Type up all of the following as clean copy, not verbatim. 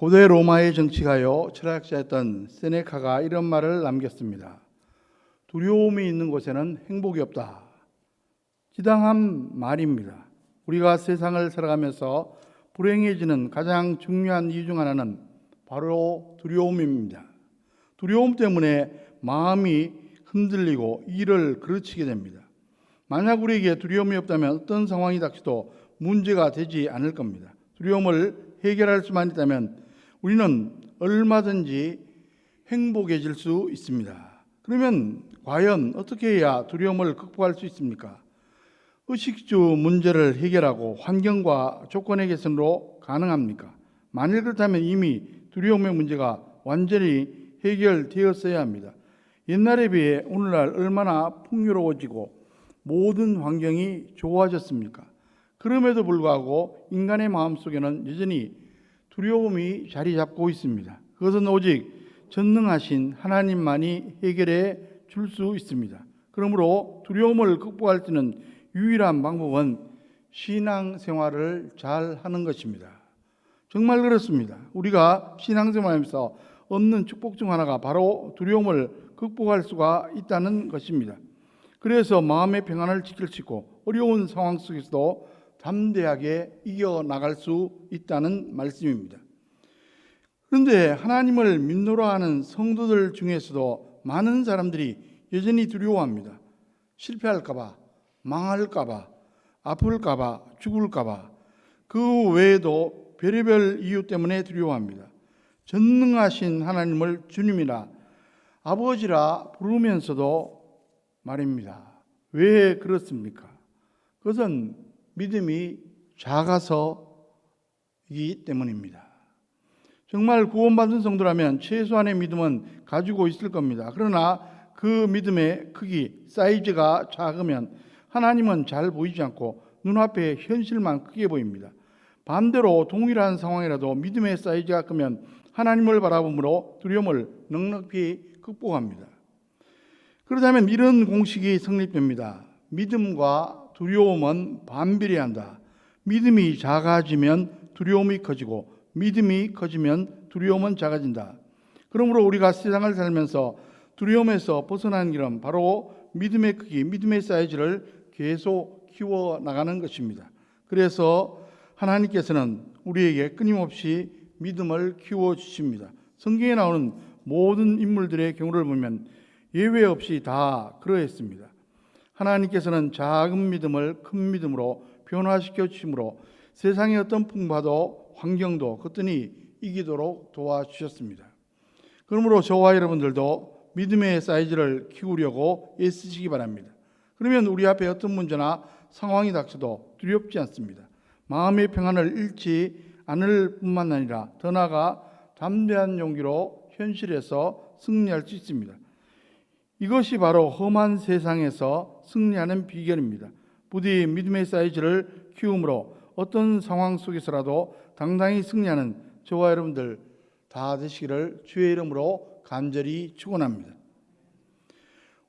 고대 로마의 정치가요 철학자였던 세네카가 이런 말을 남겼습니다. 두려움이 있는 곳에는 행복이 없다. 지당한 말입니다. 우리가 세상을 살아가면서 불행해지는 가장 중요한 이유 중 하나는 바로 두려움입니다. 두려움 때문에 마음이 흔들리고 일을 그르치게 됩니다. 만약 우리에게 두려움이 없다면 어떤 상황이 닥쳐도 문제가 되지 않을 겁니다. 두려움을 해결할 수만 있다면 우리는 얼마든지 행복해질 수 있습니다. 그러면 과연 어떻게 해야 두려움을 극복할 수 있습니까? 의식주 문제를 해결하고 환경과 조건의 개선으로 가능합니까? 만일 그렇다면 이미 두려움의 문제가 완전히 해결되었어야 합니다. 옛날에 비해 오늘날 얼마나 풍요로워지고 모든 환경이 좋아졌습니까? 그럼에도 불구하고 인간의 마음속에는 여전히 두려움이 자리 잡고 있습니다. 그것은 오직 전능하신 하나님만이 해결해 줄 수 있습니다. 그러므로 두려움을 극복할 수 있는 유일한 방법은 신앙생활을 잘 하는 것입니다. 정말 그렇습니다. 우리가 신앙생활하면서 얻는 축복 중 하나가 바로 두려움을 극복할 수가 있다는 것입니다. 그래서 마음의 평안을 지킬 수 있고 어려운 상황 속에서도 담대하게 이겨나갈 수 있다는 말씀입니다. 그런데 하나님을 믿노라 하는 성도들 중에서도 많은 사람들이 여전히 두려워합니다. 실패할까 봐, 망할까 봐, 아플까 봐, 죽을까 봐. 그 외에도 별의별 이유 때문에 두려워합니다. 전능하신 하나님을 주님이라 아버지라 부르면서도 말입니다. 왜 그렇습니까? 그것은 믿음이 작아서이기 때문입니다. 정말 구원받은 성도라면 최소한의 믿음은 가지고 있을 겁니다. 그러나 그 믿음의 크기, 사이즈가 작으면 하나님은 잘 보이지 않고 눈앞에 현실만 크게 보입니다. 반대로 동일한 상황이라도 믿음의 사이즈가 크면 하나님을 바라보므로 두려움을 넉넉히 극복합니다. 그렇다면 이런 공식이 성립됩니다. 믿음과 두려움은 반비례한다. 믿음이 작아지면 두려움이 커지고 믿음이 커지면 두려움은 작아진다. 그러므로 우리가 세상을 살면서 두려움에서 벗어나는 길은 바로 믿음의 크기, 믿음의 사이즈를 계속 키워나가는 것입니다. 그래서 하나님께서는 우리에게 끊임없이 믿음을 키워주십니다. 성경에 나오는 모든 인물들의 경우를 보면 예외 없이 다 그러했습니다. 하나님께서는 작은 믿음을 큰 믿음으로 변화시켜 주심으로 세상의 어떤 풍파도 환경도 거뜬히 이기도록 도와주셨습니다. 그러므로 저와 여러분들도 믿음의 사이즈를 키우려고 애쓰시기 바랍니다. 그러면 우리 앞에 어떤 문제나 상황이 닥쳐도 두렵지 않습니다. 마음의 평안을 잃지 않을 뿐만 아니라 더 나아가 담대한 용기로 현실에서 승리할 수 있습니다. 이것이 바로 험한 세상에서 승리하는 비결입니다. 부디 믿음의 사이즈를 키움으로 어떤 상황 속에서라도 당당히 승리하는 저와 여러분들 다 되시기를 주의 이름으로 간절히 축원합니다.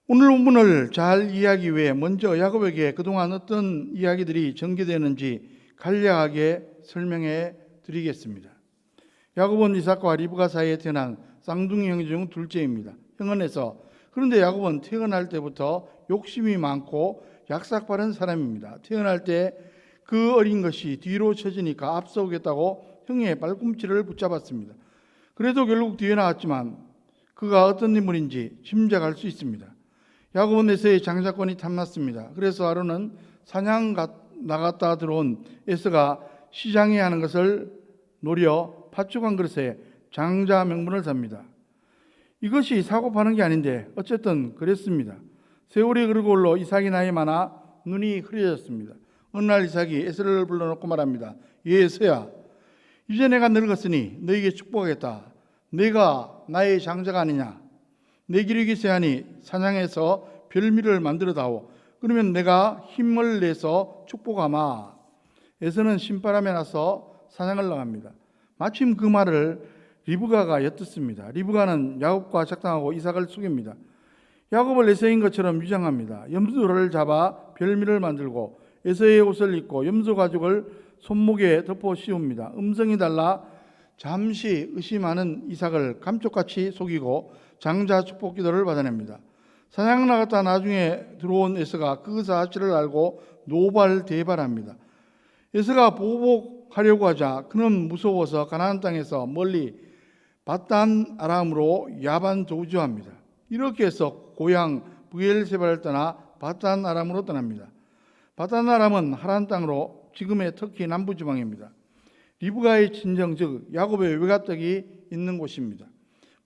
오늘 본문을 잘 이해하기 위해 먼저 야곱에게 그동안 어떤 이야기들이 전개되는지 간략하게 설명해 드리겠습니다. 야곱은 이삭과 리브가 사이에 태어난 쌍둥이 형 중 둘째입니다. 형은 에서. 그런데 야곱은 태어날 때부터 욕심이 많고 약삭빠른 사람입니다. 태어날 때 그 어린 것이 뒤로 쳐지니까 앞서오겠다고 형의 발꿈치를 붙잡았습니다. 그래도 결국 뒤에 나왔지만 그가 어떤 인물인지 짐작할 수 있습니다. 야곱은 에서의 장자권이 탐났습니다. 그래서 하루는 사냥 나갔다 들어온 에서가 시장에 하는 것을 노려 팥죽 한 그릇에 장자 명분을 삽니다. 이것이 사고 파는 게 아닌데 어쨌든 그랬습니다. 세월이 흐르고 올라 이삭이 나이 많아 눈이 흐려졌습니다. 어느 날 이삭이 에서를 불러놓고 말합니다. 에서야, 이제 내가 늙었으니 너에게 축복하겠다. 내가 나의 장자가 아니냐. 내 기력이 세하니 사냥해서 별미를 만들어 다오. 그러면 내가 힘을 내서 축복하마. 에서는 신바람에 나서 사냥을 나갑니다. 마침 그 말을 리브가가 엿듣습니다. 리브가는 야곱과 작당하고 이삭을 속입니다. 야곱을 에서인 것처럼 위장합니다. 염소를 잡아 별미를 만들고 에서의 옷을 입고 염소 가죽을 손목에 덮어 씌웁니다. 음성이 달라 잠시 의심하는 이삭을 감쪽같이 속이고 장자 축복 기도를 받아냅니다. 사냥 나갔다 나중에 들어온 에서가 그 사실을 알고 노발대발합니다. 에서가 보복하려고 하자 그는 무서워서 가나안 땅에서 멀리 바단 아람으로 야반 조주합니다. 이렇게 해서 고향 브엘세바를 떠나 바단 아람으로 떠납니다. 바단 아람은 하란 땅으로 지금의 터키 남부 지방입니다. 리브가의 친정 즉 야곱의 외가댁이 있는 곳입니다.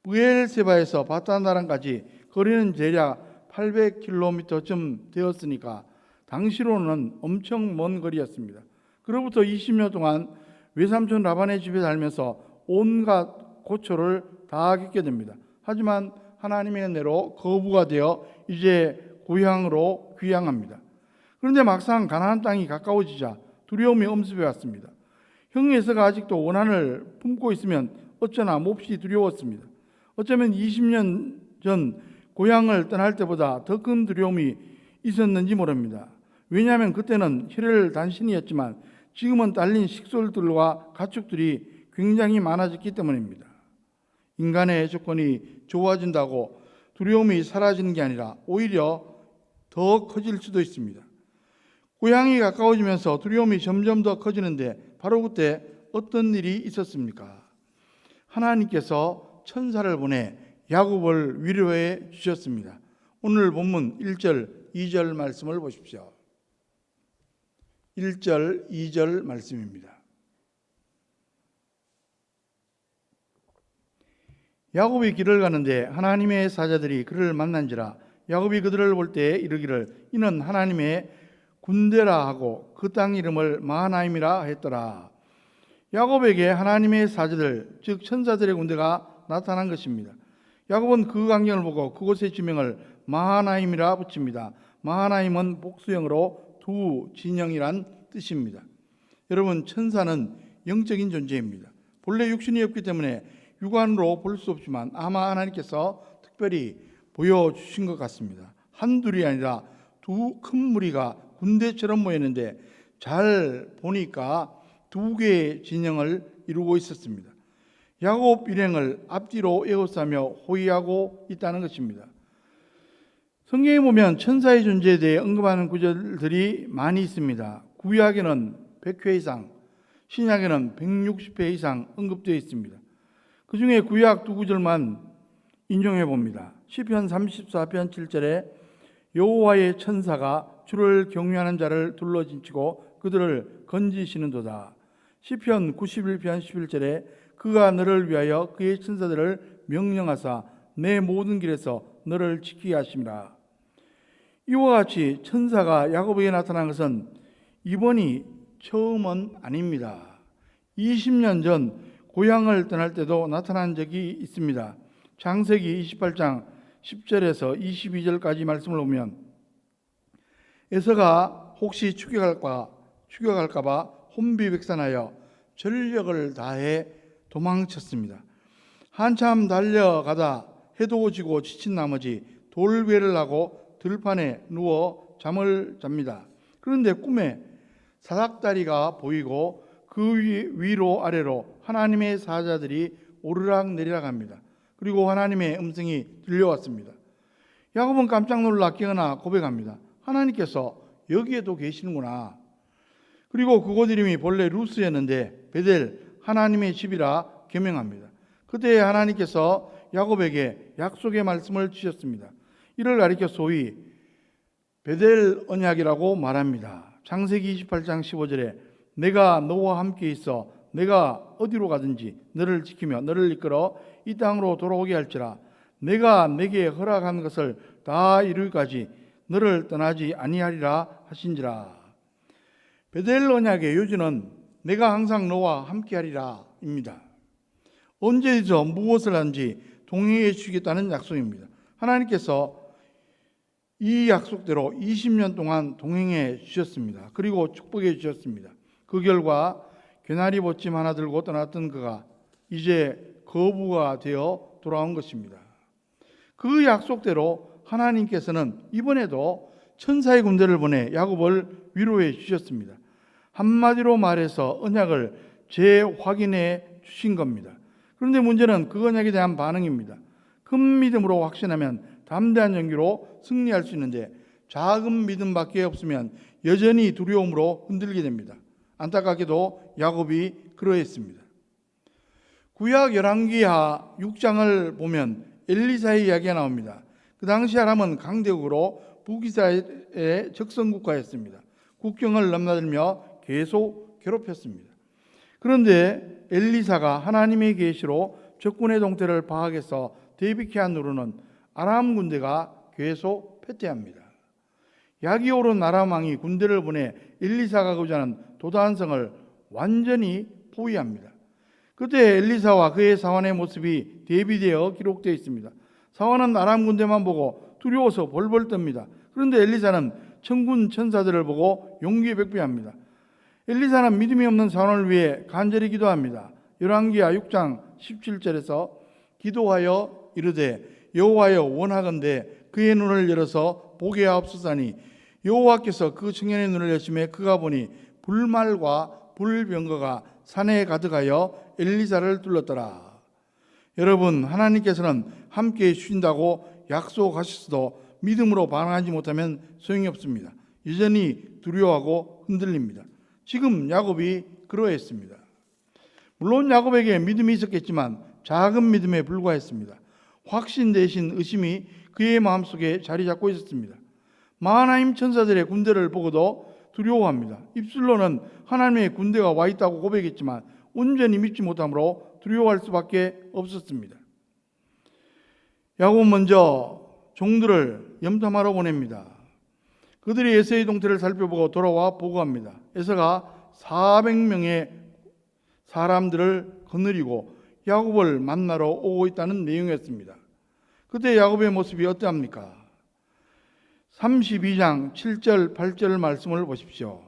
브엘세바에서 바단 아람까지 거리는 대략 800km쯤 되었으니까 당시로는 엄청 먼 거리였습니다. 그로부터 20년 동안 외삼촌 라반의 집에 살면서 온갖 고초를 다 겪게 됩니다. 하지만 하나님의 은혜로 거부가 되어 이제 고향으로 귀향합니다. 그런데 막상 가나안 땅이 가까워지자 두려움이 엄습해 왔습니다. 형 에서가 아직도 원한을 품고 있으면 어쩌나 몹시 두려웠습니다. 어쩌면 20년 전 고향을 떠날 때보다 더 큰 두려움이 있었는지 모릅니다. 왜냐하면 그때는 혈혈단신이었지만 지금은 딸린 식솔들과 가축들이 굉장히 많아졌기 때문입니다. 인간의 조건이 좋아진다고 두려움이 사라지는 게 아니라 오히려 더 커질 수도 있습니다. 고향이 가까워지면서 두려움이 점점 더 커지는데 바로 그때 어떤 일이 있었습니까? 하나님께서 천사를 보내 야곱을 위로해 주셨습니다. 오늘 본문 1절, 2절 말씀을 보십시오. 1절, 2절 말씀입니다. 야곱이 길을 가는데 하나님의 사자들이 그를 만난지라. 야곱이 그들을 볼 때 이르기를 이는 하나님의 군대라 하고 그 땅 이름을 마하나임이라 했더라. 야곱에게 하나님의 사자들 즉 천사들의 군대가 나타난 것입니다. 야곱은 그 광경을 보고 그곳의 지명을 마하나임이라 붙입니다. 마하나임은 복수형으로 두 진영이란 뜻입니다. 여러분, 천사는 영적인 존재입니다. 본래 육신이 없기 때문에 육안으로 볼 수 없지만 아마 하나님께서 특별히 보여주신 것 같습니다. 한둘이 아니라 두 큰 무리가 군대처럼 모였는데 잘 보니까 두 개의 진영을 이루고 있었습니다. 야곱 일행을 앞뒤로 에워싸며 호위하고 있다는 것입니다. 성경에 보면 천사의 존재에 대해 언급하는 구절들이 많이 있습니다. 구약에는 100회 이상, 신약에는 160회 이상 언급되어 있습니다. 그 중에 구약 두 구절만 인용해 봅니다. 시편 34편 7절에 여호와의 천사가 주를 경외하는 자를 둘러진치고 그들을 건지시는도다. 시편 91편 11절에 그가 너를 위하여 그의 천사들을 명령하사 내 모든 길에서 너를 지키게 하심이라. 이와 같이 천사가 야곱에게 나타난 것은 이번이 처음은 아닙니다. 20년 전 고향을 떠날 때도 나타난 적이 있습니다. 창세기 28장 10절에서 22절까지 말씀을 보면 에서가 혹시 추격할까 봐 혼비백산하여 전력을 다해 도망쳤습니다. 한참 달려가다 해도 지고 지친 나머지 돌배를 하고 들판에 누워 잠을 잡니다. 그런데 꿈에 사닥다리가 보이고 그 위로 아래로 하나님의 사자들이 오르락 내리락 합니다. 그리고 하나님의 음성이 들려왔습니다. 야곱은 깜짝 놀라 깨어나 고백합니다. 하나님께서 여기에도 계시는구나. 그리고 그곳 이름이 본래 루스였는데 베델 하나님의 집이라 개명합니다. 그때 하나님께서 야곱에게 약속의 말씀을 주셨습니다. 이를 가리켜 소위 베델 언약이라고 말합니다. 창세기 28장 15절에 내가 너와 함께 있어 내가 어디로 가든지 너를 지키며 너를 이끌어 이 땅으로 돌아오게 할지라. 내가 내게 허락한 것을 다 이루기까지 너를 떠나지 아니하리라 하신지라. 베델 언약의 요지는 내가 항상 너와 함께하리라 입니다. 언제든지 무엇을 하든지 동행해 주시겠다는 약속입니다. 하나님께서 이 약속대로 20년 동안 동행해 주셨습니다. 그리고 축복해 주셨습니다. 그 결과 개나리 보침 하나 들고 떠났던 그가 이제 거부가 되어 돌아온 것입니다. 그 약속대로 하나님께서는 이번에도 천사의 군대를 보내 야곱을 위로해 주셨습니다. 한마디로 말해서 언약을 재확인해 주신 겁니다. 그런데 문제는 그 언약에 대한 반응입니다. 큰 믿음으로 확신하면 담대한 용기로 승리할 수 있는데 작은 믿음밖에 없으면 여전히 두려움으로 흔들게 됩니다. 안타깝게도 야곱이 그러했습니다. 구약 열왕기하 6장을 보면 엘리사의 이야기가 나옵니다. 그 당시 아람은 강대국으로 북이스라엘의 적성국가였습니다. 국경을 넘나들며 계속 괴롭혔습니다. 그런데 엘리사가 하나님의 계시로 적군의 동태를 파악해서 대비케 한 후로는 아람 군대가 계속 패퇴합니다. 약이 오른 아람 왕이 군대를 보내 엘리사가 거주하는 도단성을 완전히 포위합니다. 그때 엘리사와 그의 사환의 모습이 대비되어 기록되어 있습니다. 사환은 아람 군대만 보고 두려워서 벌벌 떱니다. 그런데 엘리사는 천군 천사들을 보고 용기백배합니다. 엘리사는 믿음이 없는 사환을 위해 간절히 기도합니다. 열왕기하 6장 17절에서 기도하여 이르되 여호와여 원하건대 그의 눈을 열어서 보게 하옵소서니 여호와께서 그 청년의 눈을 여심해 그가 보니 불말과 불병거가 산에 가득하여 엘리사를 둘렀더라. 여러분, 하나님께서는 함께 해주신다고 약속하셨어도 믿음으로 반응하지 못하면 소용이 없습니다. 여전히 두려워하고 흔들립니다. 지금 야곱이 그러했습니다. 물론 야곱에게 믿음이 있었겠지만 작은 믿음에 불과했습니다. 확신 대신 의심이 그의 마음속에 자리 잡고 있었습니다. 마하나임 천사들의 군대를 보고도 두려워합니다. 입술로는 하나님의 군대가 와 있다고 고백했지만 온전히 믿지 못하므로 두려워할 수밖에 없었습니다. 야곱은 먼저 종들을 염탐하러 보냅니다. 그들이 에서의 동태를 살펴보고 돌아와 보고합니다. 에서가 400명의 사람들을 거느리고 야곱을 만나러 오고 있다는 내용이었습니다. 그때 야곱의 모습이 어떠합니까? 32장 7절 8절 말씀을 보십시오.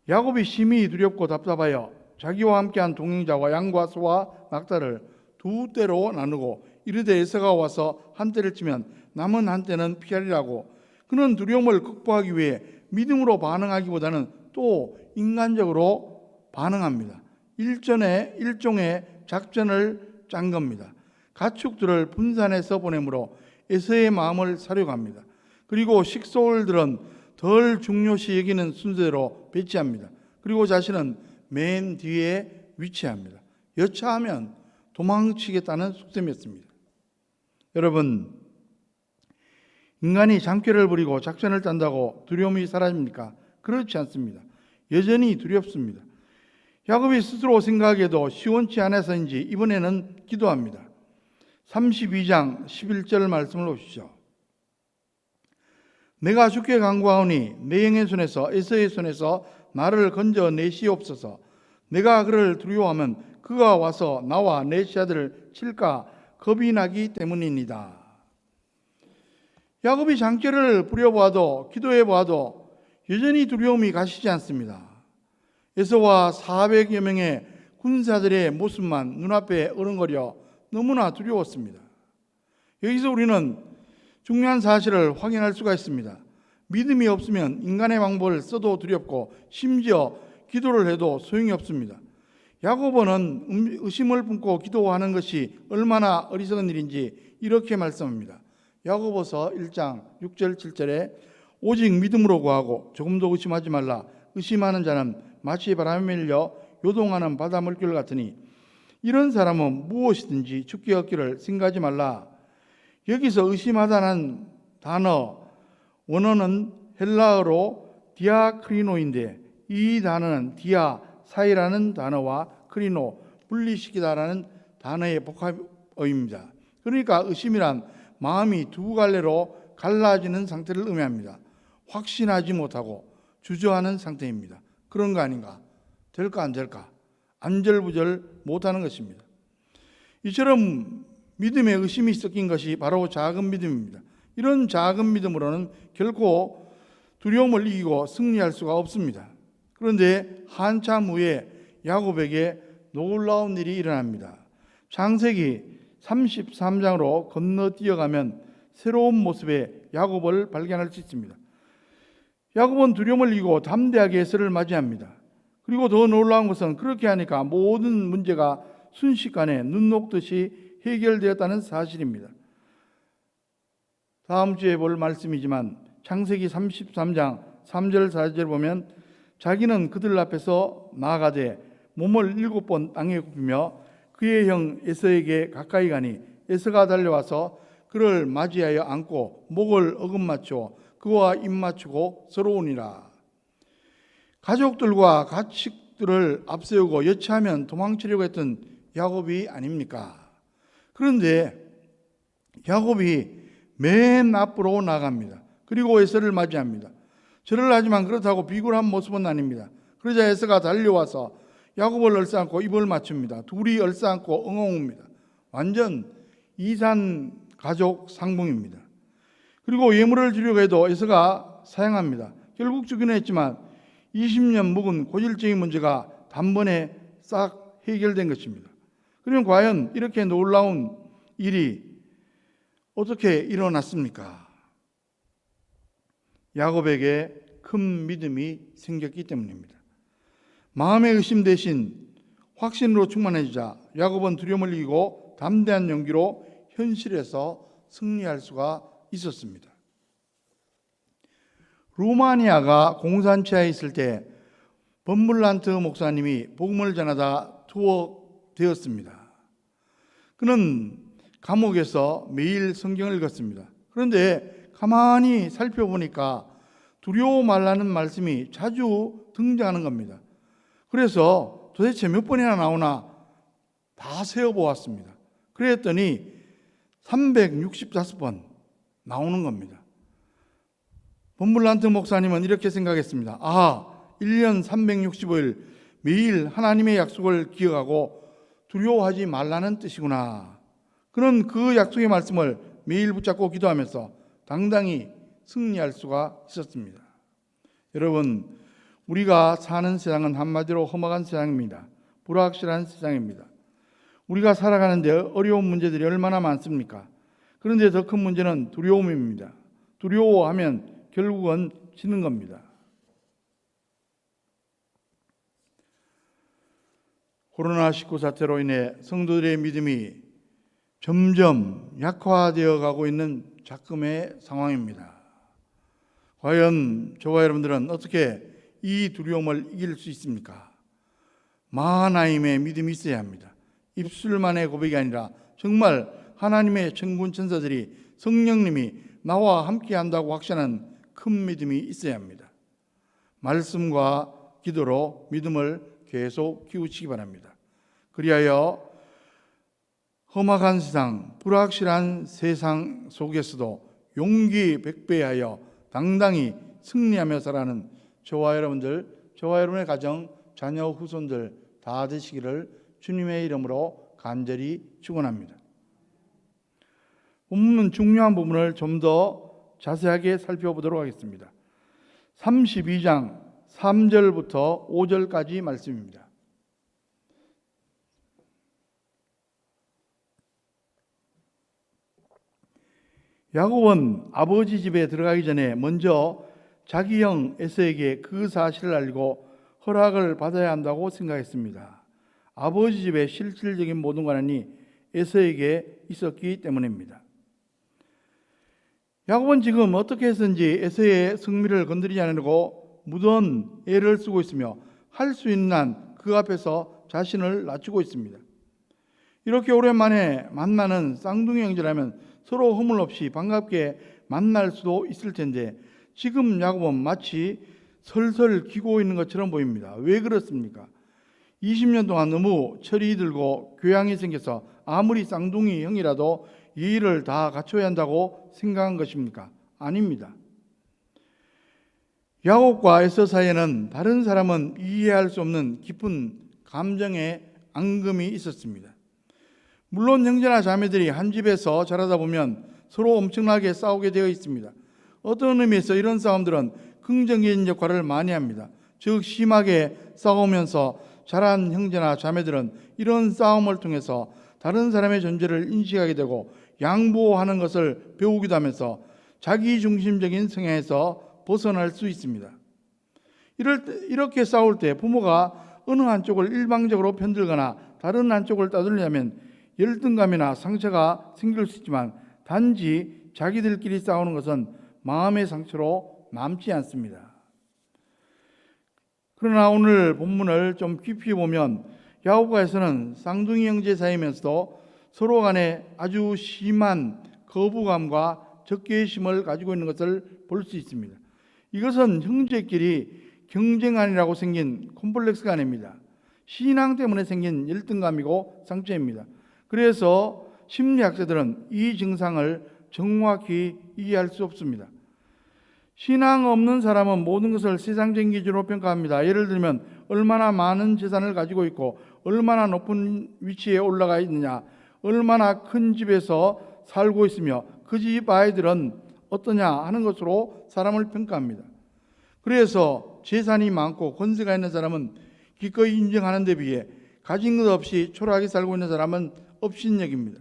야곱이 심히 두렵고 답답하여 자기와 함께한 동행자와 양과 소와 낙타를 두 떼로 나누고 이르되 에서가 와서 한 떼를 치면 남은 한 떼는 피하리라고. 그는 두려움을 극복하기 위해 믿음으로 반응하기보다는 또 인간적으로 반응합니다. 일종의 작전을 짠 겁니다. 가축들을 분산해서 보내므로 에서의 마음을 사려고 합니다. 그리고 식솔들은 덜 중요시 여기는 순서대로 배치합니다. 그리고 자신은 맨 뒤에 위치합니다. 여차하면 도망치겠다는 속셈이었습니다. 여러분, 인간이 장꾀를 부리고 작전을 짠다고 두려움이 사라집니까? 그렇지 않습니다. 여전히 두렵습니다. 야곱이 스스로 생각해도 시원치 않아서인지 이번에는 기도합니다. 32장 11절 말씀을 보십시오. 내가 주께 간구하오니 내 영의 손에서 에서의 손에서 나를 건져 내시옵소서. 내가 그를 두려워하면 그가 와서 나와 내 씨앗을 칠까 겁이 나기 때문입니다. 야곱이 장꾀를 부려보아도 기도해보아도 여전히 두려움이 가시지 않습니다. 에서와 400여 명의 군사들의 모습만 눈앞에 어른거려 너무나 두려웠습니다. 여기서 우리는 중요한 사실을 확인할 수가 있습니다. 믿음이 없으면 인간의 방법을 써도 두렵고 심지어 기도를 해도 소용이 없습니다. 야고보는 의심을 품고 기도하는 것이 얼마나 어리석은 일인지 이렇게 말씀합니다. 야고보서 1장 6절 7절에 오직 믿음으로 구하고 조금도 의심하지 말라. 의심하는 자는 마치 바람에 밀려 요동하는 바다 물결 같으니 이런 사람은 무엇이든지 죽게 얻기를 생각하지 말라. 여기서 의심하다는 단어 원어는 헬라어로 디아크리노인데 이 단어는 디아 사이라는 단어와 크리노 분리시키다라는 단어의 복합어입니다. 그러니까 의심이란 마음이 두 갈래로 갈라지는 상태를 의미합니다. 확신하지 못하고 주저하는 상태입니다. 그런 거 아닌가? 될까 안 될까? 안절부절 못하는 것입니다. 이처럼 믿음에 의심이 섞인 것이 바로 작은 믿음입니다. 이런 작은 믿음으로는 결코 두려움을 이기고 승리할 수가 없습니다. 그런데 한참 후에 야곱에게 놀라운 일이 일어납니다. 창세기 33장으로 건너뛰어가면 새로운 모습의 야곱을 발견할 수 있습니다. 야곱은 두려움을 이기고 담대하게 에서를 맞이합니다. 그리고 더 놀라운 것은 그렇게 하니까 모든 문제가 순식간에 눈 녹듯이 해결되었다는 사실입니다. 다음 주에 볼 말씀이지만 창세기 33장 3절 4절 보면 자기는 그들 앞에서 나아가되 몸을 7번 땅에 굽히며 그의 형 에서에게 가까이 가니 에서가 달려와서 그를 맞이하여 안고 목을 어긋맞추어 그와 입맞추고 서러우니라. 가족들과 가축들을 앞세우고 여차하면 도망치려고 했던 야곱이 아닙니까? 그런데 야곱이 맨 앞으로 나갑니다. 그리고 에서를 맞이합니다. 절을 하지만 그렇다고 비굴한 모습은 아닙니다. 그러자 에서가 달려와서 야곱을 얼싸안고 입을 맞춥니다. 둘이 얼싸안고 엉엉웁니다. 완전 이산 가족 상봉입니다. 그리고 예물을 주려고 해도 에서가 사양합니다. 결국 주기는 했지만 20년 묵은 고질적인 문제가 단번에 싹 해결된 것입니다. 그러면 과연 이렇게 놀라운 일이 어떻게 일어났습니까? 야곱에게 큰 믿음이 생겼기 때문입니다. 마음의 의심 대신 확신으로 충만해지자 야곱은 두려움을 이기고 담대한 용기로 현실에서 승리할 수가 있었습니다. 루마니아가 공산치하에 있을 때 범블란트 목사님이 복음을 전하다 투옥되었습니다. 그는 감옥에서 매일 성경을 읽었습니다. 그런데 가만히 살펴보니까 두려워 말라는 말씀이 자주 등장하는 겁니다. 그래서 도대체 몇 번이나 나오나 다 세어보았습니다. 그랬더니 365번 나오는 겁니다. 범블란트 목사님은 이렇게 생각했습니다. 1년 365일 매일 하나님의 약속을 기억하고 두려워하지 말라는 뜻이구나. 그는 그 약속의 말씀을 매일 붙잡고 기도하면서 당당히 승리할 수가 있었습니다. 여러분, 우리가 사는 세상은 한마디로 험악한 세상입니다. 불확실한 세상입니다. 우리가 살아가는데 어려운 문제들이 얼마나 많습니까? 그런데 더 큰 문제는 두려움입니다. 두려워하면 결국은 지는 겁니다. 코로나19 사태로 인해 성도들의 믿음이 점점 약화되어 가고 있는 작금의 상황입니다. 과연 저와 여러분들은 어떻게 이 두려움을 이길 수 있습니까? 마하나임의 믿음이 있어야 합니다. 입술만의 고백이 아니라 정말 하나님의 천군 천사들이 성령님이 나와 함께 한다고 확신하는 큰 믿음이 있어야 합니다. 말씀과 기도로 믿음을 계속 키우시기 바랍니다. 그리하여 험악한 세상, 불확실한 세상 속에서도 용기 백배하여 당당히 승리하며 살아가는 저와 여러분들, 저와 여러분의 가정, 자녀, 후손들 다 되시기를 주님의 이름으로 간절히 축원합니다. 본문 중요한 부분을 좀 더 자세하게 살펴보도록 하겠습니다. 32장 3절부터 5절까지 말씀입니다. 야곱은 아버지 집에 들어가기 전에 먼저 자기 형 에서에게 그 사실을 알고 허락을 받아야 한다고 생각했습니다. 아버지 집의 실질적인 모든 권한이 에서에게 있었기 때문입니다. 야곱은 지금 어떻게 해서든지 에서의 승리를 건드리지 않으려고 무던 애를 쓰고 있으며 할 수 있는 한 그 앞에서 자신을 낮추고 있습니다. 이렇게 오랜만에 만나는 쌍둥이 형제라면 서로 허물 없이 반갑게 만날 수도 있을 텐데 지금 야곱은 마치 설설 기고 있는 것처럼 보입니다. 왜 그렇습니까? 20년 동안 너무 철이 들고 교양이 생겨서 아무리 쌍둥이 형이라도 예의를 다 갖춰야 한다고 생각한 것입니까? 아닙니다. 야곱과 에서 사이에는 다른 사람은 이해할 수 없는 깊은 감정의 앙금이 있었습니다. 물론 형제나 자매들이 한 집에서 자라다 보면 서로 엄청나게 싸우게 되어 있습니다. 어떤 의미에서 이런 싸움들은 긍정적인 역할을 많이 합니다. 즉 심하게 싸우면서 자란 형제나 자매들은 이런 싸움을 통해서 다른 사람의 존재를 인식하게 되고 양보하는 것을 배우기도 하면서 자기중심적인 성향에서 벗어날 수 있습니다. 이렇게 싸울 때 부모가 어느 한쪽을 일방적으로 편들거나 다른 한쪽을 따돌리면 열등감이나 상처가 생길 수 있지만 단지 자기들끼리 싸우는 것은 마음의 상처로 남지 않습니다. 그러나 오늘 본문을 좀 깊이 보면 야고보에서는 쌍둥이 형제 사이면서도 서로 간에 아주 심한 거부감과 적개심을 가지고 있는 것을 볼 수 있습니다. 이것은 형제끼리 경쟁하느라고 생긴 콤플렉스가 아닙니다. 신앙 때문에 생긴 열등감이고 상처입니다. 그래서 심리학자들은 이 증상을 정확히 이해할 수 없습니다. 신앙 없는 사람은 모든 것을 세상적인 기준으로 평가합니다. 예를 들면 얼마나 많은 재산을 가지고 있고 얼마나 높은 위치에 올라가 있느냐, 얼마나 큰 집에서 살고 있으며 그 집 아이들은 어떠냐 하는 것으로 사람을 평가합니다. 그래서 재산이 많고 권세가 있는 사람은 기꺼이 인정하는 데 비해 가진 것 없이 초라하게 살고 있는 사람은 업신여깁니다.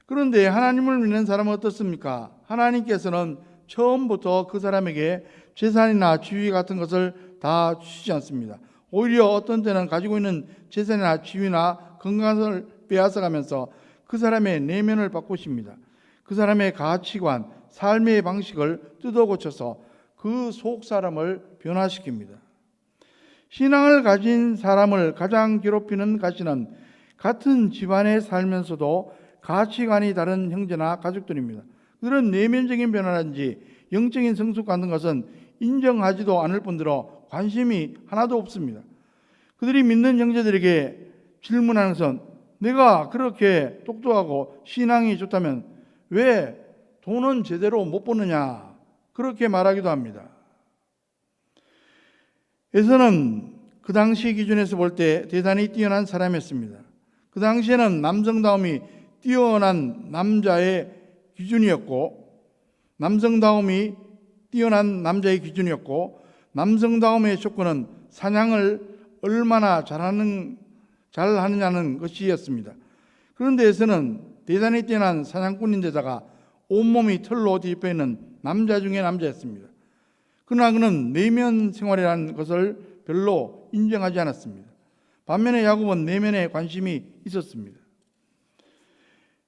그런데 하나님을 믿는 사람은 어떻습니까? 하나님께서는 처음부터 그 사람에게 재산이나 지위 같은 것을 다 주시지 않습니다. 오히려 어떤 때는 가지고 있는 재산이나 지위나 건강을 빼앗아가면서 그 사람의 내면을 바꾸십니다. 그 사람의 가치관, 삶의 방식을 뜯어고쳐서 그 속 사람을 변화시킵니다. 신앙을 가진 사람을 가장 괴롭히는 가시는 같은 집안에 살면서도 가치관이 다른 형제나 가족들입니다. 그런 내면적인 변화라든지 영적인 성숙 같은 것은 인정하지도 않을 뿐더러 관심이 하나도 없습니다. 그들이 믿는 형제들에게 질문하는 것은 내가 그렇게 똑똑하고 신앙이 좋다면 왜 돈은 제대로 못 버느냐, 그렇게 말하기도 합니다. 에서는 그 당시 기준에서 볼 때 대단히 뛰어난 사람이었습니다. 그 당시에는 남성다움이 뛰어난 남자의 기준이었고, 남성다움이 뛰어난 남자의 기준이었고, 남성다움의 조건은 사냥을 얼마나 잘하느냐는 것이었습니다. 그런데 에서는 대단히 뛰어난 사냥꾼인데다가 온몸이 털로 뒤집혀 있는 남자 중에 남자였습니다. 그러나 그는 내면 생활이라는 것을 별로 인정하지 않았습니다. 반면에 야곱은 내면에 관심이 있었습니다.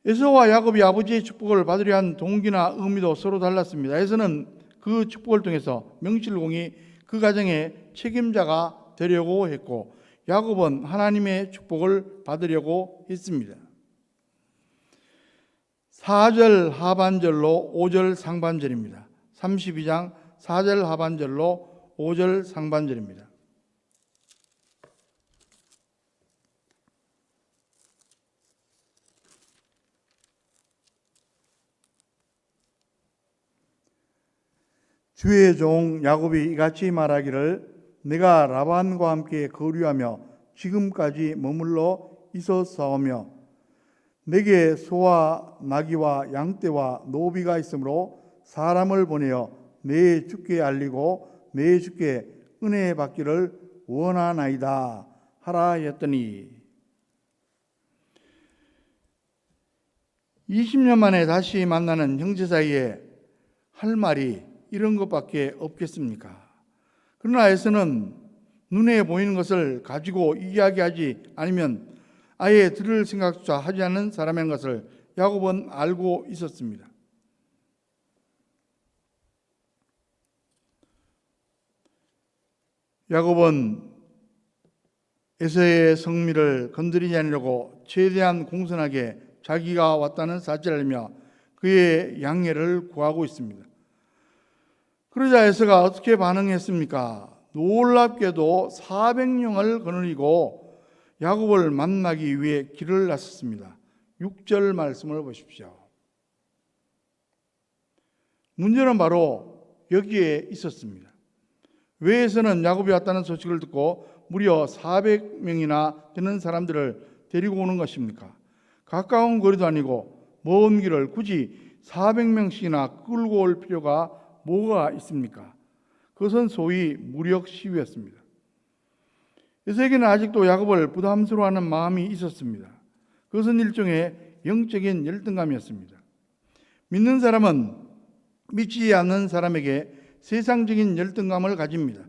에서와 야곱이 아버지의 축복을 받으려 한 동기나 의미도 서로 달랐습니다. 에서는 그 축복을 통해서 명실공히 그 가정의 책임자가 되려고 했고, 야곱은 하나님의 축복을 받으려고 했습니다. 4절 하반절로 5절 상반절입니다. 32장 4절 하반절로 5절 상반절입니다. 주의 종 야곱이 이같이 말하기를 내가 라반과 함께 거류하며 지금까지 머물러 있었사오며 내게 소와 나귀와 양떼와 노비가 있으므로 사람을 보내어 내 주께 알리고 내 주께 은혜 받기를 원하나이다 하라 했더니 20년 만에 다시 만나는 형제 사이에 할 말이 이런 것밖에 없겠습니까? 그러나 에서는 눈에 보이는 것을 가지고 이야기하지 않으면 아예 들을 생각조차 하지 않는 사람인 것을 야곱은 알고 있었습니다. 야곱은 에서의 성미를 건드리지 않으려고 최대한 공손하게 자기가 왔다는 사실을 알며 그의 양해를 구하고 있습니다. 그러자 에서가 어떻게 반응했습니까? 놀랍게도 400명을 거느리고 야곱을 만나기 위해 길을 나섰습니다. 6절 말씀을 보십시오. 문제는 바로 여기에 있었습니다. 왜 에서는 야곱이 왔다는 소식을 듣고 무려 400명이나 되는 사람들을 데리고 오는 것입니까? 가까운 거리도 아니고 먼 길을 굳이 400명씩이나 끌고 올 필요가 뭐가 있습니까? 그것은 소위 무력 시위였습니다. 에서에게는 아직도 야곱을 부담스러워하는 마음이 있었습니다. 그것은 일종의 영적인 열등감이었습니다. 믿는 사람은 믿지 않는 사람에게 세상적인 열등감을 가집니다.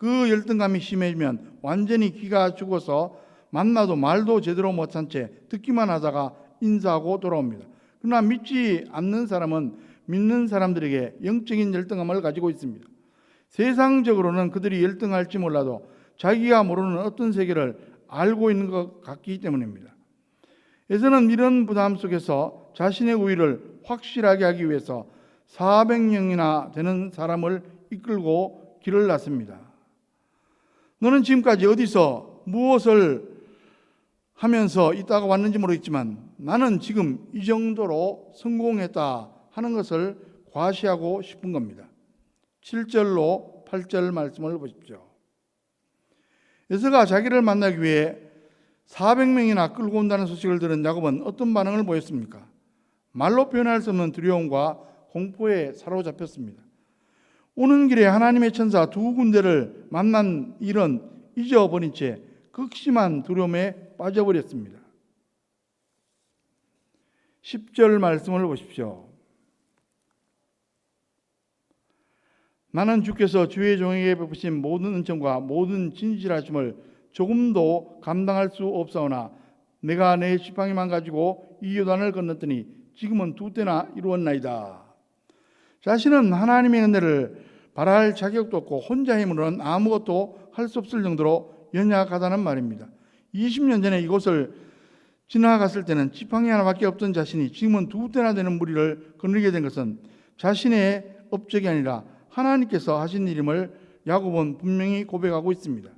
그 열등감이 심해지면 완전히 기가 죽어서 만나도 말도 제대로 못한 채 듣기만 하다가 인사하고 돌아옵니다. 그러나 믿지 않는 사람은 믿는 사람들에게 영적인 열등감을 가지고 있습니다. 세상적으로는 그들이 열등할지 몰라도 자기가 모르는 어떤 세계를 알고 있는 것 같기 때문입니다. 에서는 이런 부담 속에서 자신의 우위를 확실하게 하기 위해서 400명이나 되는 사람을 이끌고 길을 났습니다. 너는 지금까지 어디서 무엇을 하면서 있다가 왔는지 모르겠지만 나는 지금 이 정도로 성공했다 하는 것을 과시하고 싶은 겁니다. 7절로 8절 말씀을 보십시오. 에서가 자기를 만나기 위해 400명이나 끌고 온다는 소식을 들은 야곱은 어떤 반응을 보였습니까? 말로 표현할 수 없는 두려움과 공포에 사로잡혔습니다. 오는 길에 하나님의 천사 두 군데를 만난 일은 잊어버린 채 극심한 두려움에 빠져버렸습니다. 10절 말씀을 보십시오. 나는 주께서 주의 종에게 베푸신 모든 은총과 모든 진실하심을 조금도 감당할 수 없사오나 내가 내 지팡이만 가지고 이 요단을 건넜더니 지금은 2때나 이루었나이다. 자신은 하나님의 은혜를 바랄 자격도 없고 혼자 힘으로는 아무것도 할 수 없을 정도로 연약하다는 말입니다. 20년 전에 이곳을 지나갔을 때는 지팡이 하나밖에 없던 자신이 지금은 2때나 되는 무리를 거느리게 된 것은 자신의 업적이 아니라 하나님께서 하신 일임을 야곱은 분명히 고백하고 있습니다.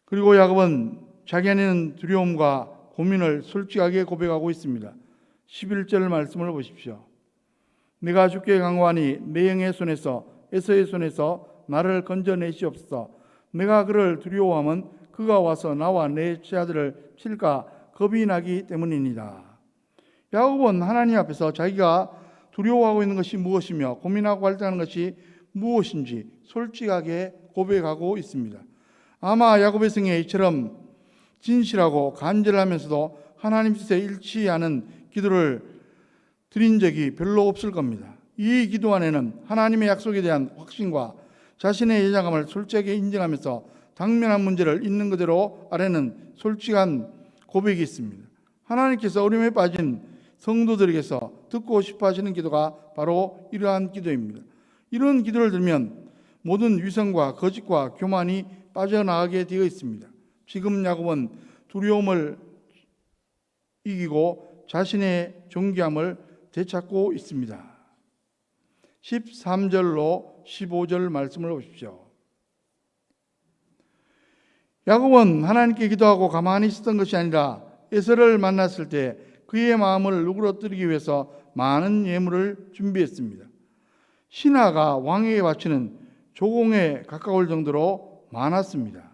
그리고 야곱은 자기 안에는 두려움과 고민을 솔직하게 고백하고 있습니다. 11절 말씀을 보십시오. 내가 주께 간구하니 내 영의 손에서 에서의 손에서 나를 건져내시옵소서. 내가 그를 두려워하면 그가 와서 나와 내 제자들을 칠까 겁이 나기 때문입니다. 야곱은 하나님 앞에서 자기가 두려워하고 있는 것이 무엇이며 고민하고 갈등하는 것이 무엇인지 솔직하게 고백하고 있습니다. 아마 야곱의 성에 이처럼 진실하고 간절하면서도 하나님 뜻에 일치하는 기도를 드린 적이 별로 없을 겁니다. 이 기도 안에는 하나님의 약속에 대한 확신과 자신의 예장감을 솔직하게 인정하면서 당면한 문제를 있는 그대로 아래는 솔직한 고백이 있습니다. 하나님께서 어려움에 빠진 성도들에게서 듣고 싶어 하시는 기도가 바로 이러한 기도입니다. 이런 기도를 들으면 모든 위선과 거짓과 교만이 빠져나가게 되어 있습니다. 지금 야곱은 두려움을 이기고 자신의 존귀함을 되찾고 있습니다. 13절로 15절 말씀을 보십시오. 야곱은 하나님께 기도하고 가만히 있었던 것이 아니라 에서를 만났을 때 그의 마음을 누그러뜨리기 위해서 많은 예물을 준비했습니다. 신하가 왕에게 바치는 조공에 가까울 정도로 많았습니다.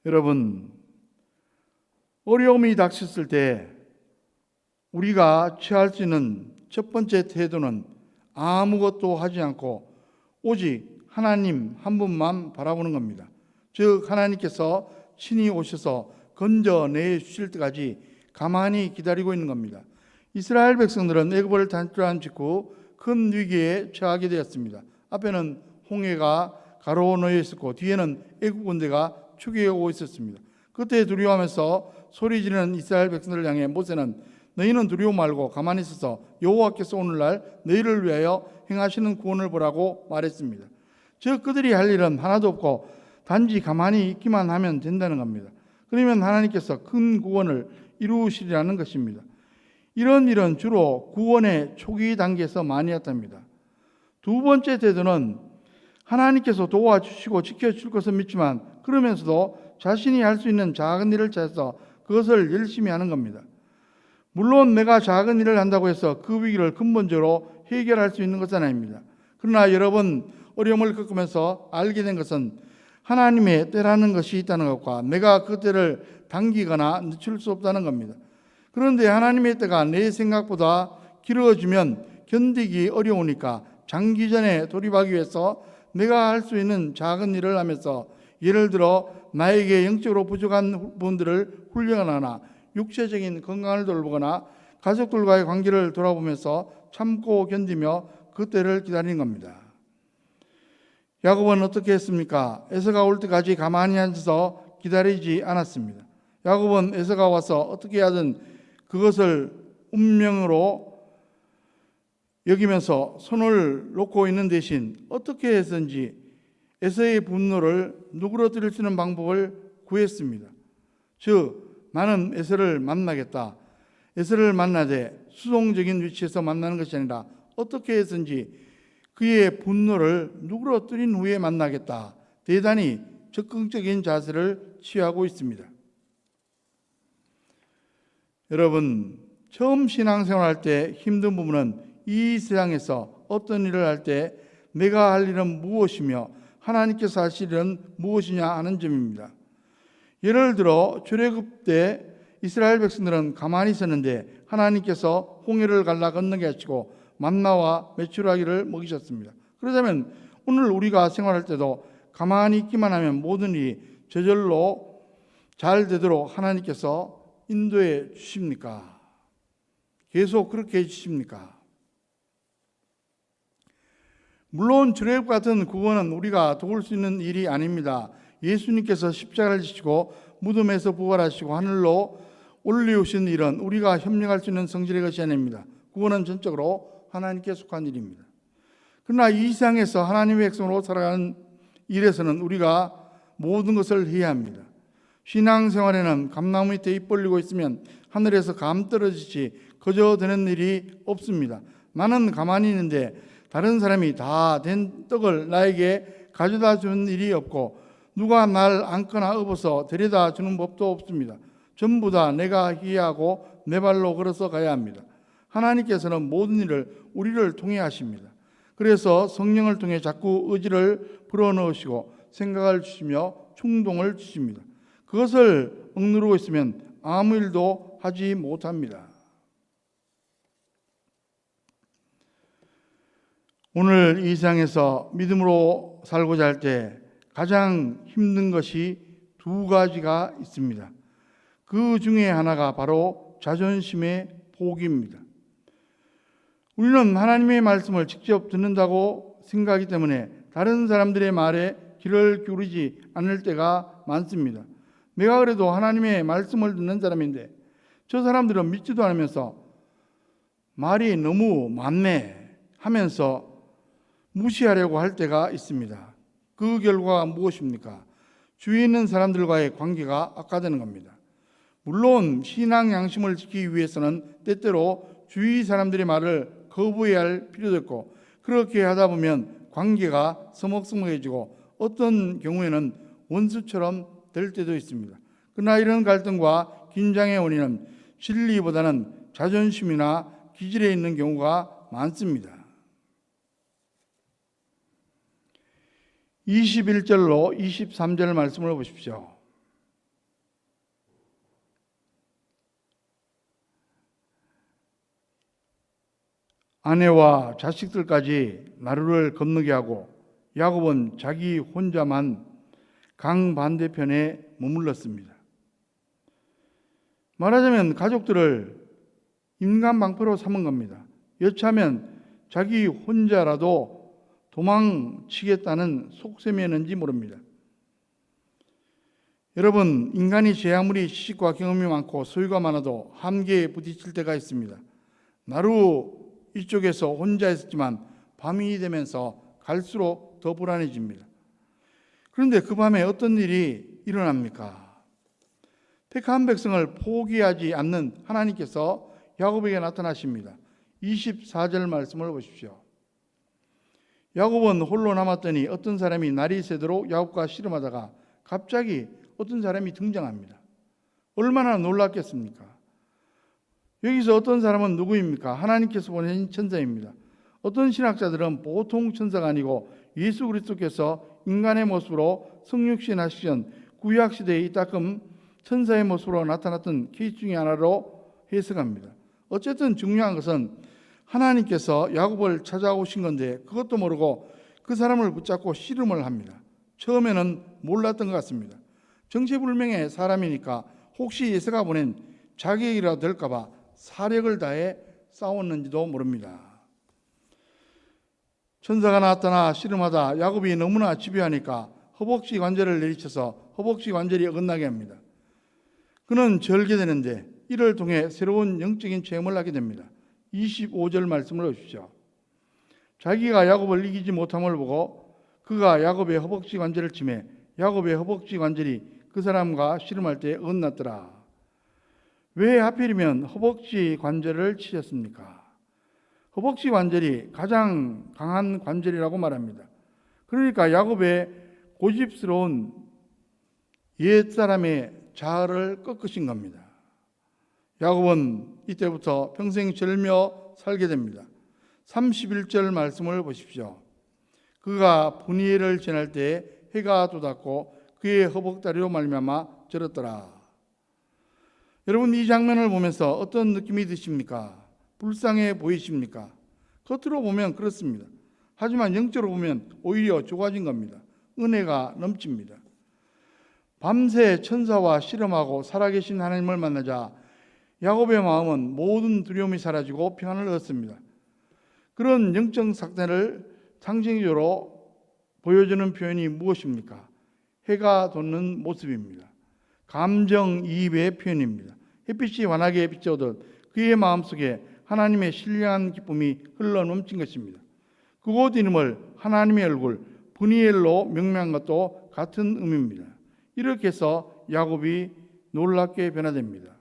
여러분, 어려움이 닥쳤을 때 우리가 취할 수 있는 첫 번째 태도는 아무것도 하지 않고 오직 하나님 한 분만 바라보는 겁니다. 즉 하나님께서 친히 오셔서 건져내 주실 때까지 가만히 기다리고 있는 겁니다. 이스라엘 백성들은 애굽을 탈출한 직후 큰 위기에 처하게 되었습니다. 앞에는 홍해가 가로놓여 있었고 뒤에는 애굽 군대가 추격하고 있었습니다. 그때 두려워하면서 소리 지르는 이스라엘 백성들을 향해 모세는 너희는 두려워 말고 가만히 있어서 여호와께서 오늘날 너희를 위하여 행하시는 구원을 보라고 말했습니다. 즉 그들이 할 일은 하나도 없고 단지 가만히 있기만 하면 된다는 겁니다. 그러면 하나님께서 큰 구원을 이루시리라는 것입니다. 이런 일은 주로 구원의 초기 단계에서 많이 했답니다. 두 번째 태도는 하나님께서 도와주시고 지켜줄 것을 믿지만 그러면서도 자신이 할 수 있는 작은 일을 찾아서 그것을 열심히 하는 겁니다. 물론 내가 작은 일을 한다고 해서 그 위기를 근본적으로 해결할 수 있는 것은 아닙니다. 그러나 여러분 어려움을 겪으면서 알게 된 것은 하나님의 때라는 것이 있다는 것과 내가 그 때를 당기거나 늦출 수 없다는 겁니다. 그런데 하나님의 때가 내 생각보다 길어지면 견디기 어려우니까 장기전에 돌입하기 위해서 내가 할 수 있는 작은 일을 하면서 예를 들어 나에게 영적으로 부족한 분들을 훈련하거나 육체적인 건강을 돌보거나 가족들과의 관계를 돌아보면서 참고 견디며 그 때를 기다린 겁니다. 야곱은 어떻게 했습니까? 에서가 올 때까지 가만히 앉아서 기다리지 않았습니다. 야곱은 에서가 와서 어떻게 하든 그것을 운명으로 여기면서 손을 놓고 있는 대신 어떻게 해서든지 에서의 분노를 누그러뜨릴 수 있는 방법을 구했습니다. 즉 나는 에서를 만나겠다. 에서를 만나되 수동적인 위치에서 만나는 것이 아니라 어떻게 해서든지 그의 분노를 누그러뜨린 후에 만나겠다. 대단히 적극적인 자세를 취하고 있습니다. 여러분, 처음 신앙생활할 때 힘든 부분은 이 세상에서 어떤 일을 할 때 내가 할 일은 무엇이며 하나님께서 하실 일은 무엇이냐 하는 점입니다. 예를 들어 출애굽 때 이스라엘 백성들은 가만히 있었는데 하나님께서 홍해를 갈라 건너게 하시고 만나와 메추라기를 먹이셨습니다. 그러자면 오늘 우리가 생활할 때도 가만히 있기만 하면 모든 일이 저절로 잘 되도록 하나님께서 인도해 주십니까? 계속 그렇게 해 주십니까? 물론 출애굽 같은 구원은 우리가 도울 수 있는 일이 아닙니다. 예수님께서 십자가를 지시고 무덤에서 부활하시고 하늘로 올리우신 일은 우리가 협력할 수 있는 성질의 것이 아닙니다. 구원은 전적으로 하나님께 속한 일입니다. 그러나 이 세상에서 하나님의 백성으로 살아가는 일에서는 우리가 모든 것을 해야 합니다. 신앙생활에는 감나무 밑에 입 벌리고 있으면 하늘에서 감 떨어지지 거저 되는 일이 없습니다. 나는 가만히 있는데 다른 사람이 다 된 떡을 나에게 가져다 주는 일이 없고 누가 날 안거나 업어서 데려다 주는 법도 없습니다. 전부 다 내가 희하고 내 발로 걸어서 가야 합니다. 하나님께서는 모든 일을 우리를 통해 하십니다. 그래서 성령을 통해 자꾸 의지를 불어넣으시고 생각을 주시며 충동을 주십니다. 그것을 억누르고 있으면 아무 일도 하지 못합니다. 오늘 이 세상에서 믿음으로 살고자 할 때 가장 힘든 것이 두 가지가 있습니다. 그 중에 하나가 바로 자존심의 포기입니다. 우리는 하나님의 말씀을 직접 듣는다고 생각하기 때문에 다른 사람들의 말에 귀를 기울이지 않을 때가 많습니다. 내가 그래도 하나님의 말씀을 듣는 사람인데 저 사람들은 믿지도 않으면서 말이 너무 많네 하면서 무시하려고 할 때가 있습니다. 그 결과가 무엇입니까? 주위에 있는 사람들과의 관계가 악화되는 겁니다. 물론 신앙 양심을 지키기 위해서는 때때로 주위 사람들의 말을 거부해야 할 필요도 있고 그렇게 하다 보면 관계가 서먹서먹해지고 어떤 경우에는 원수처럼 될 때도 있습니다. 그러나 이런 갈등과 긴장의 원인은 진리보다는 자존심이나 기질에 있는 경우가 많습니다. 21절로 23절 말씀을 보십시오. 아내와 자식들까지 나루를 건너게 하고 야곱은 자기 혼자만 강 반대편에 머물렀습니다. 말하자면 가족들을 인간방패로 삼은 겁니다. 여차하면 자기 혼자라도 도망치겠다는 속셈이었는지 모릅니다. 여러분, 인간이 제 아무리 지식과 경험이 많고 소유가 많아도 한계에 부딪힐 때가 있습니다. 나루 이쪽에서 혼자 있었지만 밤이 되면서 갈수록 더 불안해집니다. 그런데 그 밤에 어떤 일이 일어납니까? 택한 백성을 포기하지 않는 하나님께서 야곱에게 나타나십니다. 24절 말씀을 보십시오. 야곱은 홀로 남았더니 어떤 사람이 날이 새도록 야곱과 씨름하다가 갑자기 어떤 사람이 등장합니다. 얼마나 놀랐겠습니까? 여기서 어떤 사람은 누구입니까? 하나님께서 보내신 천사입니다. 어떤 신학자들은 보통 천사가 아니고 예수 그리스도께서 인간의 모습으로 성육신하시기 전 구약시대에 이따금 천사의 모습으로 나타났던 케이스 중에 하나로 해석합니다. 어쨌든 중요한 것은 하나님께서 야곱을 찾아오신 건데 그것도 모르고 그 사람을 붙잡고 씨름을 합니다. 처음에는 몰랐던 것 같습니다. 정체불명의 사람이니까 혹시 예수가 보낸 자기에게라도 될까 봐 사력을 다해 싸웠는지도 모릅니다. 천사가 나타나 씨름하다 야곱이 너무나 집요하니까 허벅지 관절을 내리쳐서 허벅지 관절이 어긋나게 합니다. 그는 절개되는데 이를 통해 새로운 영적인 체험을 하게 됩니다. 25절 말씀을 보십시오. 자기가 야곱을 이기지 못함을 보고 그가 야곱의 허벅지 관절을 치매 야곱의 허벅지 관절이 그 사람과 씨름할 때 어긋났더라. 왜 하필이면 허벅지 관절을 치셨습니까? 허벅지 관절이 가장 강한 관절이라고 말합니다. 그러니까 야곱의 고집스러운 옛사람의 자아를 꺾으신 겁니다. 야곱은 이때부터 평생 절며 살게 됩니다. 31절 말씀을 보십시오. 그가 분이엘을 지날 때 해가 돋았고 그의 허벅다리로 말미암아 절었더라. 여러분, 이 장면을 보면서 어떤 느낌이 드십니까? 불쌍해 보이십니까? 겉으로 보면 그렇습니다. 하지만 영적으로 보면 오히려 좋아진 겁니다. 은혜가 넘칩니다. 밤새 천사와 씨름하고 살아계신 하나님을 만나자 야곱의 마음은 모든 두려움이 사라지고 평안을 얻었습니다. 그런 영적 사건을 상징적으로 보여주는 표현이 무엇입니까? 해가 돋는 모습입니다. 감정이입의 표현입니다. 햇빛이 환하게 비춰오듯 그의 마음속에 하나님의 신령한 기쁨이 흘러넘친 것입니다. 그곳 이름을 하나님의 얼굴 분이엘로 명명한 것도 같은 의미입니다. 이렇게 해서 야곱이 놀랍게 변화됩니다.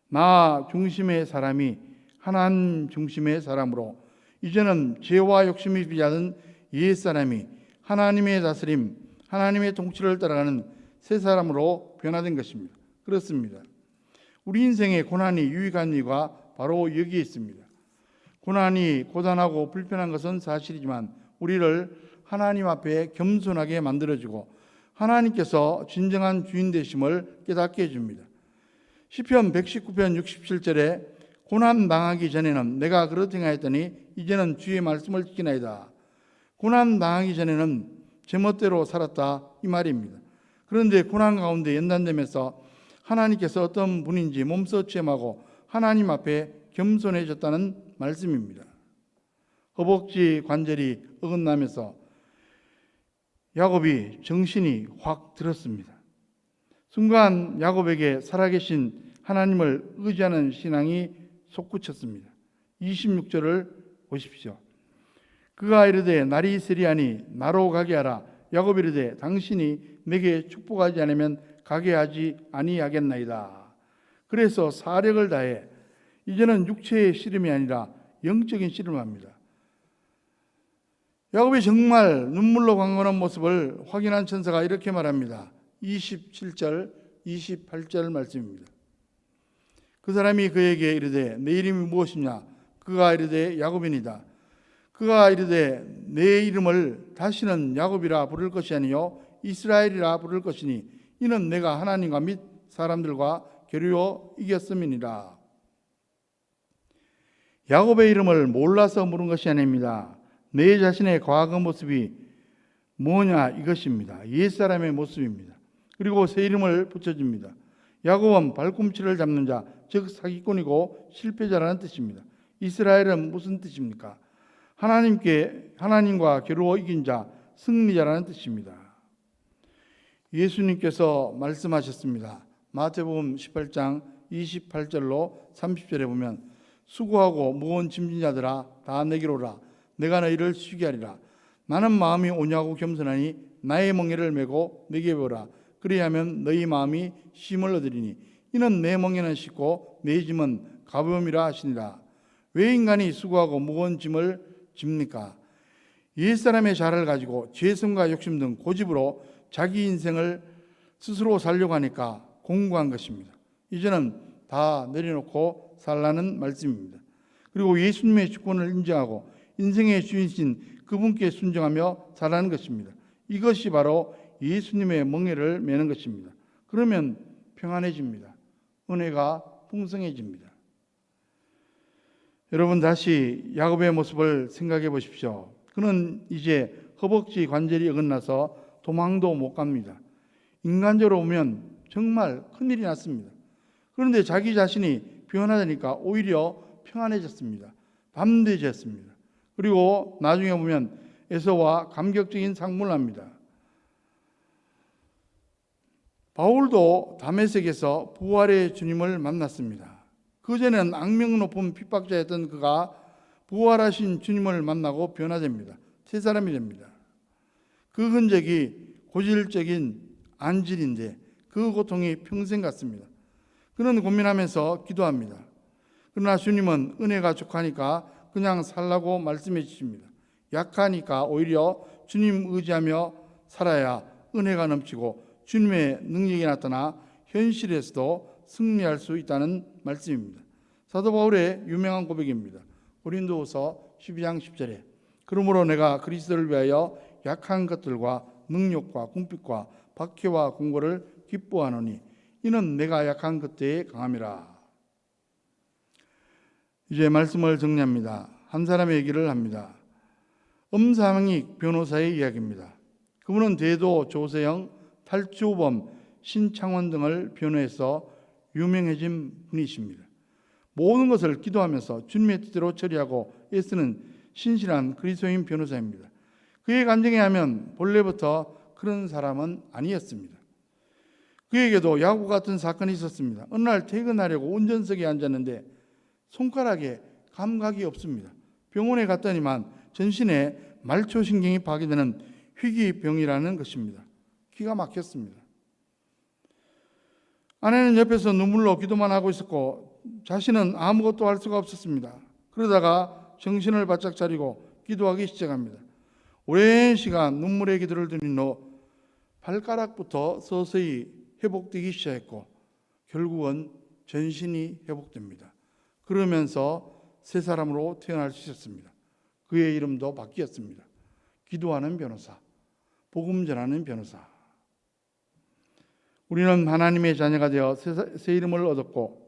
나 중심의 사람이 하나님 중심의 사람으로 이제는 죄와 욕심이 비자는 옛사람이 하나님의 다스림, 하나님의 통치를 따라가는 새 사람으로 변화된 것입니다. 그렇습니다. 우리 인생의 고난이 유익한 이유가 바로 여기에 있습니다. 고난이 고단하고 불편한 것은 사실이지만 우리를 하나님 앞에 겸손하게 만들어주고 하나님께서 진정한 주인 되심을 깨닫게 해줍니다. 시편 119편 67절에 고난 당하기 전에는 내가 그렇게 하였더니 이제는 주의 말씀을 지키나이다. 고난 당하기 전에는 제멋대로 살았다 이 말입니다. 그런데 고난 가운데 연단되면서 하나님께서 어떤 분인지 몸소 체험하고 하나님 앞에 겸손해졌다는 말씀입니다. 허벅지 관절이 어긋나면서 야곱이 정신이 확 들었습니다. 순간 야곱에게 살아계신 하나님을 의지하는 신앙이 솟구쳤습니다. 26절을 보십시오. 그가 이르되 날이 세리하니 나로 가게 하라. 야곱이 이르되 당신이 내게 축복하지 않으면 가게 하지 아니하겠나이다. 그래서 사력을 다해 이제는 육체의 씨름이 아니라 영적인 씨름을 합니다. 야곱이 정말 눈물로 강건한 모습을 확인한 천사가 이렇게 말합니다. 27절, 28절 말씀입니다. 그 사람이 그에게 이르되 내 이름이 무엇이냐? 그가 이르되 야곱이니이다. 그가 이르되 내 이름을 다시는 야곱이라 부를 것이 아니요 이스라엘이라 부를 것이니 이는 내가 하나님과 및 사람들과 겨루어 이겼음이니라. 야곱의 이름을 몰라서 물은 것이 아닙니다. 내 자신의 과거 모습이 뭐냐 이것입니다. 옛사람의 모습입니다. 그리고 새 이름을 붙여줍니다. 야곱은 발꿈치를 잡는 자, 즉 사기꾼이고 실패자라는 뜻입니다. 이스라엘은 무슨 뜻입니까? 하나님과 겨루어 이긴 자, 승리자라는 뜻입니다. 예수님께서 말씀하셨습니다. 마태복음 18장 28절로 30절에 보면 수고하고 무거운 짐진 자들아 다 내게로 오라. 내가 너희를 쉬게 하리라. 나는 마음이 온유하고 겸손하니 나의 멍에를 메고 내게 배우라. 그리하면 너희 마음이 쉼을 얻으리니 이는 내 멍에는 쉽고 내 짐은 가벼움이라 하시니라. 왜 인간이 수고하고 무거운 짐을 집니까? 옛사람의 자아를 가지고 죄성과 욕심 등 고집으로 자기 인생을 스스로 살려고 하니까 공고한 것입니다. 이제는 다 내려놓고 살라는 말씀입니다. 그리고 예수님의 주권을 인정하고 인생의 주인이신 그분께 순종하며 살라는 것입니다. 이것이 바로 예수님의 멍에를 매는 것입니다. 그러면 평안해집니다. 은혜가 풍성해집니다. 여러분 다시 야곱의 모습을 생각해 보십시오. 그는 이제 허벅지 관절이 어긋나서 도망도 못 갑니다. 인간적으로 보면 정말 큰일이 났습니다. 그런데 자기 자신이 변화되니까 오히려 평안해졌습니다. 담대해졌습니다. 그리고 나중에 보면 에서와 감격적인 상봉을 합니다. 바울도 다메섹에서 부활의 주님을 만났습니다. 그전에는 악명 높은 핍박자였던 그가 부활하신 주님을 만나고 변화됩니다. 새 사람이 됩니다. 그 흔적이 고질적인 안질인데 그 고통이 평생 같습니다. 그는 고민하면서 기도합니다. 그러나 주님은 은혜가 족하니까 그냥 살라고 말씀해 주십니다. 약하니까 오히려 주님 의지하며 살아야 은혜가 넘치고 주님의 능력이 나타나 현실에서도 승리할 수 있다는 말씀입니다. 사도 바울의 유명한 고백입니다. 고린도후서 12장 10절에 그러므로 내가 그리스도를 위하여 약한 것들과 능력과 궁핍과 박해와 공고를 기뻐하노니 이는 내가 약한 그때에 강함이라. 이제 말씀을 정리합니다. 한 사람의 얘기를 합니다. 엄상익 변호사의 이야기입니다. 그분은 대도, 조세영, 탈주범, 신창원 등을 변호해서 유명해진 분이십니다. 모든 것을 기도하면서 주님의 뜻대로 처리하고 애쓰는 신실한 그리스도인 변호사입니다. 그의 간증에 하면 본래부터 그런 사람은 아니었습니다. 그에게도 야구 같은 사건이 있었습니다. 어느 날 퇴근하려고 운전석에 앉았는데 손가락에 감각이 없습니다. 병원에 갔더니만 전신에 말초신경이 파괴되는 희귀병이라는 것입니다. 기가 막혔습니다. 아내는 옆에서 눈물로 기도만 하고 있었고 자신은 아무것도 할 수가 없었습니다. 그러다가 정신을 바짝 차리고 기도하기 시작합니다. 오랜 시간 눈물의 기도를 드린 후 발가락부터 서서히 회복되기 시작했고 결국은 전신이 회복됩니다. 그러면서 새 사람으로 태어날 수 있었습니다. 그의 이름도 바뀌었습니다. 기도하는 변호사, 복음 전하는 변호사. 우리는 하나님의 자녀가 되어 새 이름을 얻었고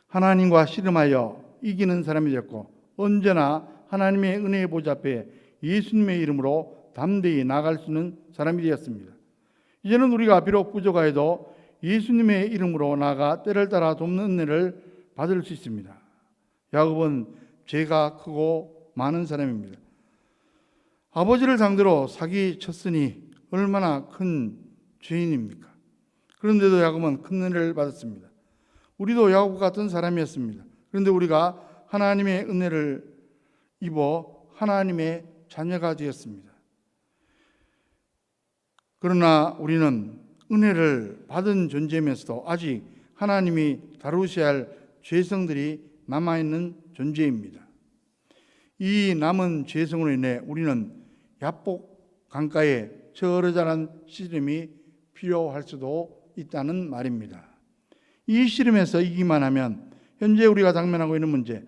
하나님과 씨름하여 이기는 사람이 되었고 언제나 하나님의 은혜의 보좌 앞에 예수님의 이름으로 담대히 나아갈 수 있는 사람이 되었습니다. 이제는 우리가 비록 부족하여도 예수님의 이름으로 나아가 때를 따라 돕는 은혜를 받을 수 있습니다. 야곱은 죄가 크고 많은 사람입니다. 아버지를 상대로 사기쳤으니 얼마나 큰 죄인입니까? 그런데도 야곱은 큰 은혜를 받았습니다. 우리도 야곱 같은 사람이었습니다. 그런데 우리가 하나님의 은혜를 입어 하나님의 자녀가 되었습니다. 그러나 우리는 은혜를 받은 존재이면서도 아직 하나님이 다루셔야 할 죄성들이 남아있는 존재입니다. 이 남은 죄성으로 인해 우리는 야복 강가에 저르자란 씨름이 필요할 수도 있다는 말입니다. 이 씨름에서 이기만 하면 현재 우리가 당면하고 있는 문제,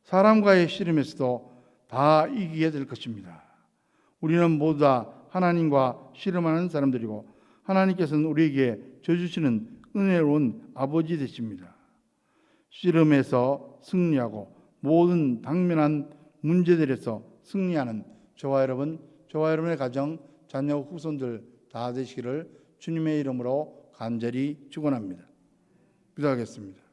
사람과의 씨름에서도 다 이기게 될 것입니다. 우리는 모두 다 하나님과 씨름하는 사람들이고 하나님께서는 우리에게 져주시는 은혜로운 아버지 되십니다. 씨름에서 승리하고 모든 당면한 문제들에서 승리하는 저와 여러분의 가정, 자녀, 후손들 다 되시기를 주님의 이름으로 간절히 축원합니다. 기도하겠습니다.